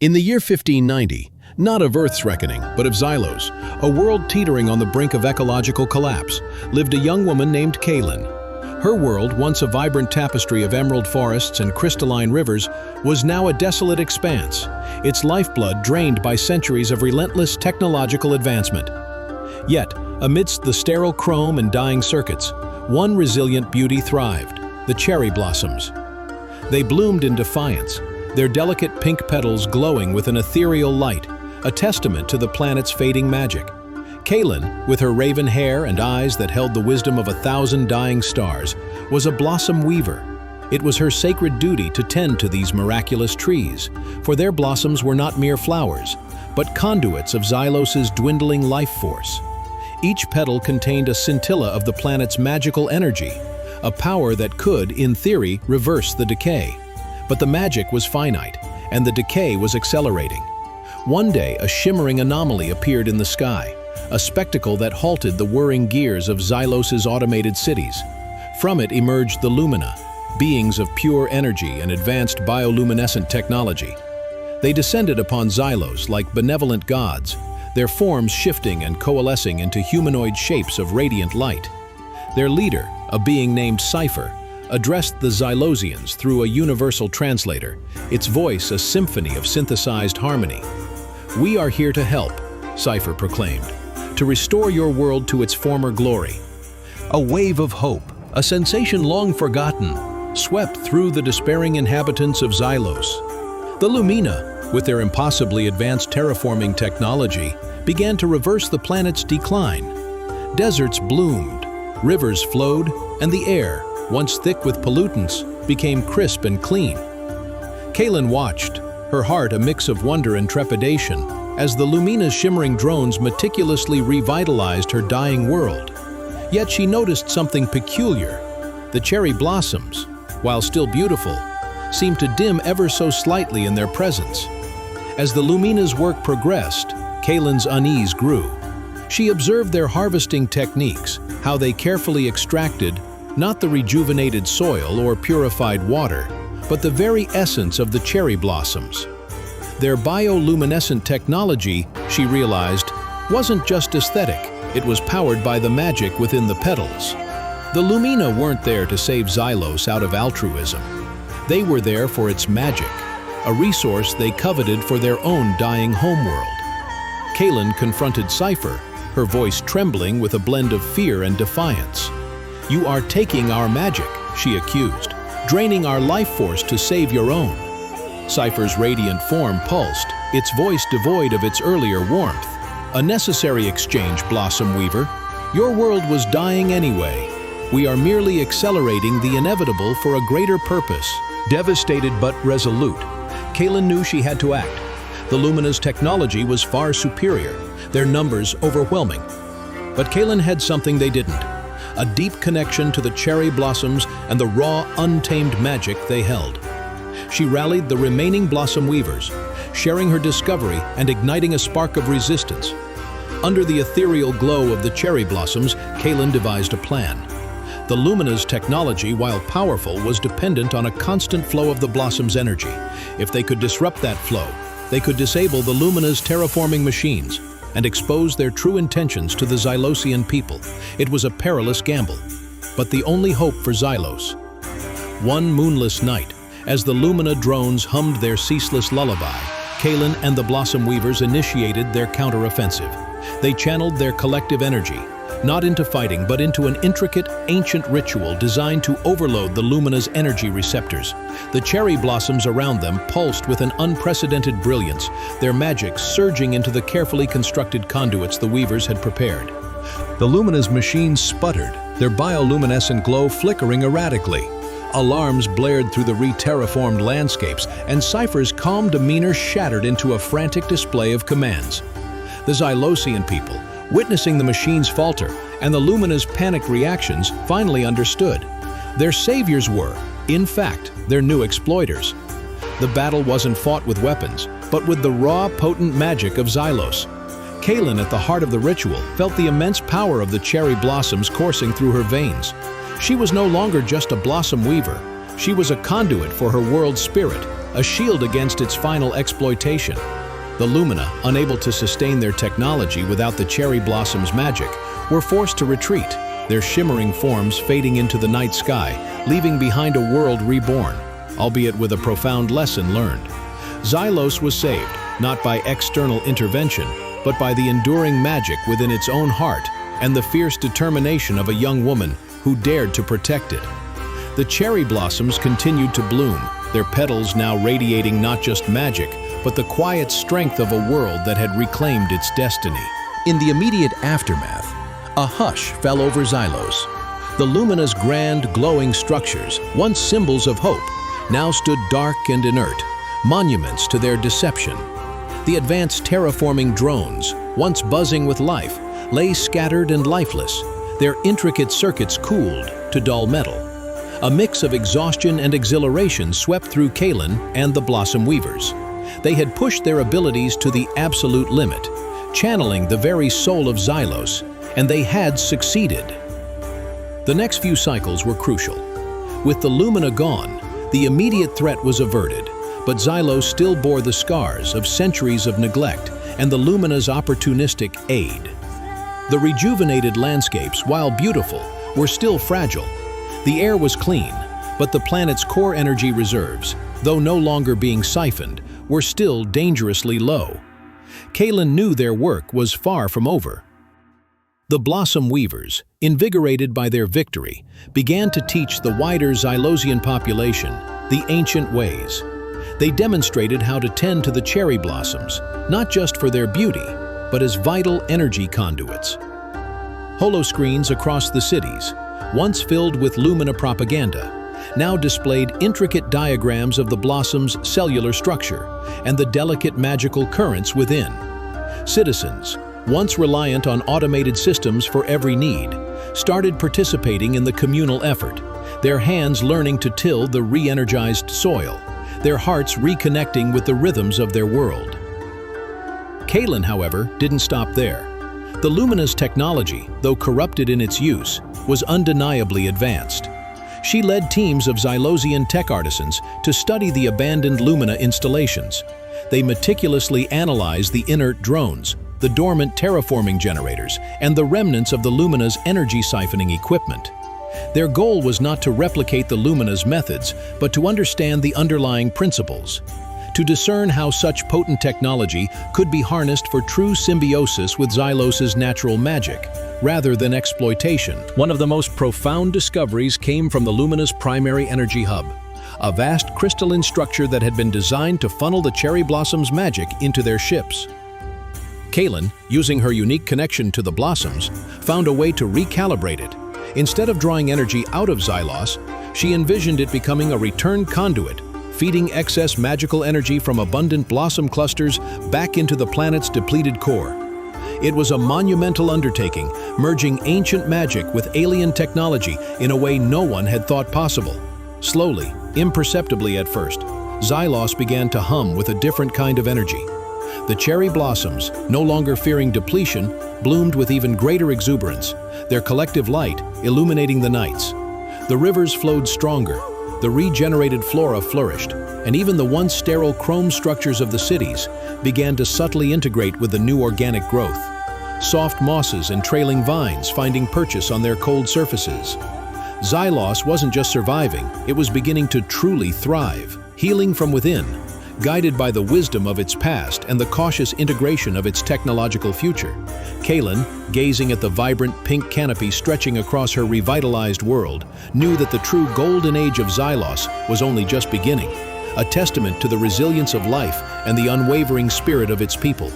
In the year 1590, not of Earth's reckoning, but of Zylos, a world teetering on the brink of ecological collapse, lived a young woman named Kalyn. Her world, once a vibrant tapestry of emerald forests and crystalline rivers, was now a desolate expanse, its lifeblood drained by centuries of relentless technological advancement. Yet, amidst the sterile chrome and dying circuits, one resilient beauty thrived: the cherry blossoms. They bloomed in defiance, their delicate pink petals glowing with an ethereal light, a testament to the planet's fading magic. Kalyn, with her raven hair and eyes that held the wisdom of 1,000 dying stars, was a blossom weaver. It was her sacred duty to tend to these miraculous trees, for their blossoms were not mere flowers, but conduits of Xylos's dwindling life force. Each petal contained a scintilla of the planet's magical energy, a power that could, in theory, reverse the decay. But the magic was finite, and the decay was accelerating. One day, a shimmering anomaly appeared in the sky, a spectacle that halted the whirring gears of Xylos's automated cities. From it emerged the Lumina, beings of pure energy and advanced bioluminescent technology. They descended upon Zylos like benevolent gods, their forms shifting and coalescing into humanoid shapes of radiant light. Their leader, a being named Cypher, addressed the Xylosians through a universal translator, its voice a symphony of synthesized harmony. "We are here to help," Cypher proclaimed, "to restore your world to its former glory." A wave of hope, a sensation long forgotten, swept through the despairing inhabitants of Zylos. The Lumina, with their impossibly advanced terraforming technology, began to reverse the planet's decline. Deserts bloomed, rivers flowed, and the air, once thick with pollutants, became crisp and clean. Kalyn watched, her heart a mix of wonder and trepidation, as the Lumina's shimmering drones meticulously revitalized her dying world. Yet she noticed something peculiar. The cherry blossoms, while still beautiful, seemed to dim ever so slightly in their presence. As the Lumina's work progressed, Kalyn's unease grew. She observed their harvesting techniques, how they carefully extracted not the rejuvenated soil or purified water, but the very essence of the cherry blossoms. Their bioluminescent technology, she realized, wasn't just aesthetic, it was powered by the magic within the petals. The Lumina weren't there to save Zylos out of altruism. They were there for its magic, a resource they coveted for their own dying homeworld. Kalyn confronted Cypher, her voice trembling with a blend of fear and defiance. "You are taking our magic," she accused, "draining our life force to save your own." Cypher's radiant form pulsed, its voice devoid of its earlier warmth. "A necessary exchange, Blossom Weaver. Your world was dying anyway. We are merely accelerating the inevitable for a greater purpose." Devastated but resolute, Kalyn knew she had to act. The Lumina's technology was far superior, their numbers overwhelming. But Kalyn had something they didn't: a deep connection to the cherry blossoms and the raw, untamed magic they held. She rallied the remaining Blossom Weavers, sharing her discovery and igniting a spark of resistance. Under the ethereal glow of the cherry blossoms, Kalyn devised a plan. The Lumina's technology, while powerful, was dependent on a constant flow of the blossom's energy. If they could disrupt that flow, they could disable the Lumina's terraforming machines and expose their true intentions to the Xylosian people. It was a perilous gamble, but the only hope for Xylos. One moonless night, as the Lumina drones hummed their ceaseless lullaby, Kalyn and the Blossom Weavers initiated their counteroffensive. They channeled their collective energy, not into fighting, but into an intricate, ancient ritual designed to overload the Lumina's energy receptors. The cherry blossoms around them pulsed with an unprecedented brilliance, their magic surging into the carefully constructed conduits the Weavers had prepared. The Lumina's machines sputtered, their bioluminescent glow flickering erratically. Alarms blared through the re-terraformed landscapes, and Cypher's calm demeanor shattered into a frantic display of commands. The Xylosian people, witnessing the machines falter and the Lumina's panicked reactions, finally understood. Their saviors were, in fact, their new exploiters. The battle wasn't fought with weapons, but with the raw, potent magic of Zylos. Kalyn, at the heart of the ritual, felt the immense power of the cherry blossoms coursing through her veins. She was no longer just a blossom weaver. She was a conduit for her world's spirit, a shield against its final exploitation. The Lumina, unable to sustain their technology without the cherry blossom's magic, were forced to retreat, their shimmering forms fading into the night sky, leaving behind a world reborn, albeit with a profound lesson learned. Zylos was saved, not by external intervention, but by the enduring magic within its own heart and the fierce determination of a young woman who dared to protect it. The cherry blossoms continued to bloom, their petals now radiating not just magic, but the quiet strength of a world that had reclaimed its destiny. In the immediate aftermath, a hush fell over Zylos. The Lumina's grand, glowing structures, once symbols of hope, now stood dark and inert, monuments to their deception. The advanced terraforming drones, once buzzing with life, lay scattered and lifeless, their intricate circuits cooled to dull metal. A mix of exhaustion and exhilaration swept through Kalyn and the Blossom Weavers. They had pushed their abilities to the absolute limit, channeling the very soul of Zylos, and they had succeeded. The next few cycles were crucial. With the Lumina gone, the immediate threat was averted, but Zylos still bore the scars of centuries of neglect and the Lumina's opportunistic aid. The rejuvenated landscapes, while beautiful, were still fragile. The air was clean, but the planet's core energy reserves, though no longer being siphoned, were still dangerously low. Kalyn knew their work was far from over. The Blossom Weavers, invigorated by their victory, began to teach the wider Zylosian population the ancient ways. They demonstrated how to tend to the cherry blossoms, not just for their beauty, but as vital energy conduits. Holoscreens across the cities, once filled with Lumina propaganda, now displayed intricate diagrams of the blossom's cellular structure and the delicate magical currents within. Citizens, once reliant on automated systems for every need, started participating in the communal effort, their hands learning to till the re-energized soil, their hearts reconnecting with the rhythms of their world. Kalyn, however, didn't stop there. The Lumina's technology, though corrupted in its use, was undeniably advanced. She led teams of Zylosian tech artisans to study the abandoned Lumina installations. They meticulously analyzed the inert drones, the dormant terraforming generators, and the remnants of the Lumina's energy siphoning equipment. Their goal was not to replicate the Lumina's methods, but to understand the underlying principles, to discern how such potent technology could be harnessed for true symbiosis with Zylos's natural magic, rather than exploitation. One of the most profound discoveries came from the Lumina's primary energy hub, a vast crystalline structure that had been designed to funnel the cherry blossom's magic into their ships. Kalyn, using her unique connection to the blossoms, found a way to recalibrate it. Instead of drawing energy out of Zylos, she envisioned it becoming a return conduit, feeding excess magical energy from abundant blossom clusters back into the planet's depleted core. It was a monumental undertaking, merging ancient magic with alien technology in a way no one had thought possible. Slowly, imperceptibly at first, Zylos began to hum with a different kind of energy. The cherry blossoms, no longer fearing depletion, bloomed with even greater exuberance, their collective light illuminating the nights. The rivers flowed stronger, the regenerated flora flourished, and even the once sterile chrome structures of the cities began to subtly integrate with the new organic growth. Soft mosses and trailing vines finding purchase on their cold surfaces. Zylos wasn't just surviving, it was beginning to truly thrive, healing from within, guided by the wisdom of its past and the cautious integration of its technological future. Kalyn, gazing at the vibrant pink canopy stretching across her revitalized world, knew that the true golden age of Zylos was only just beginning, a testament to the resilience of life and the unwavering spirit of its people.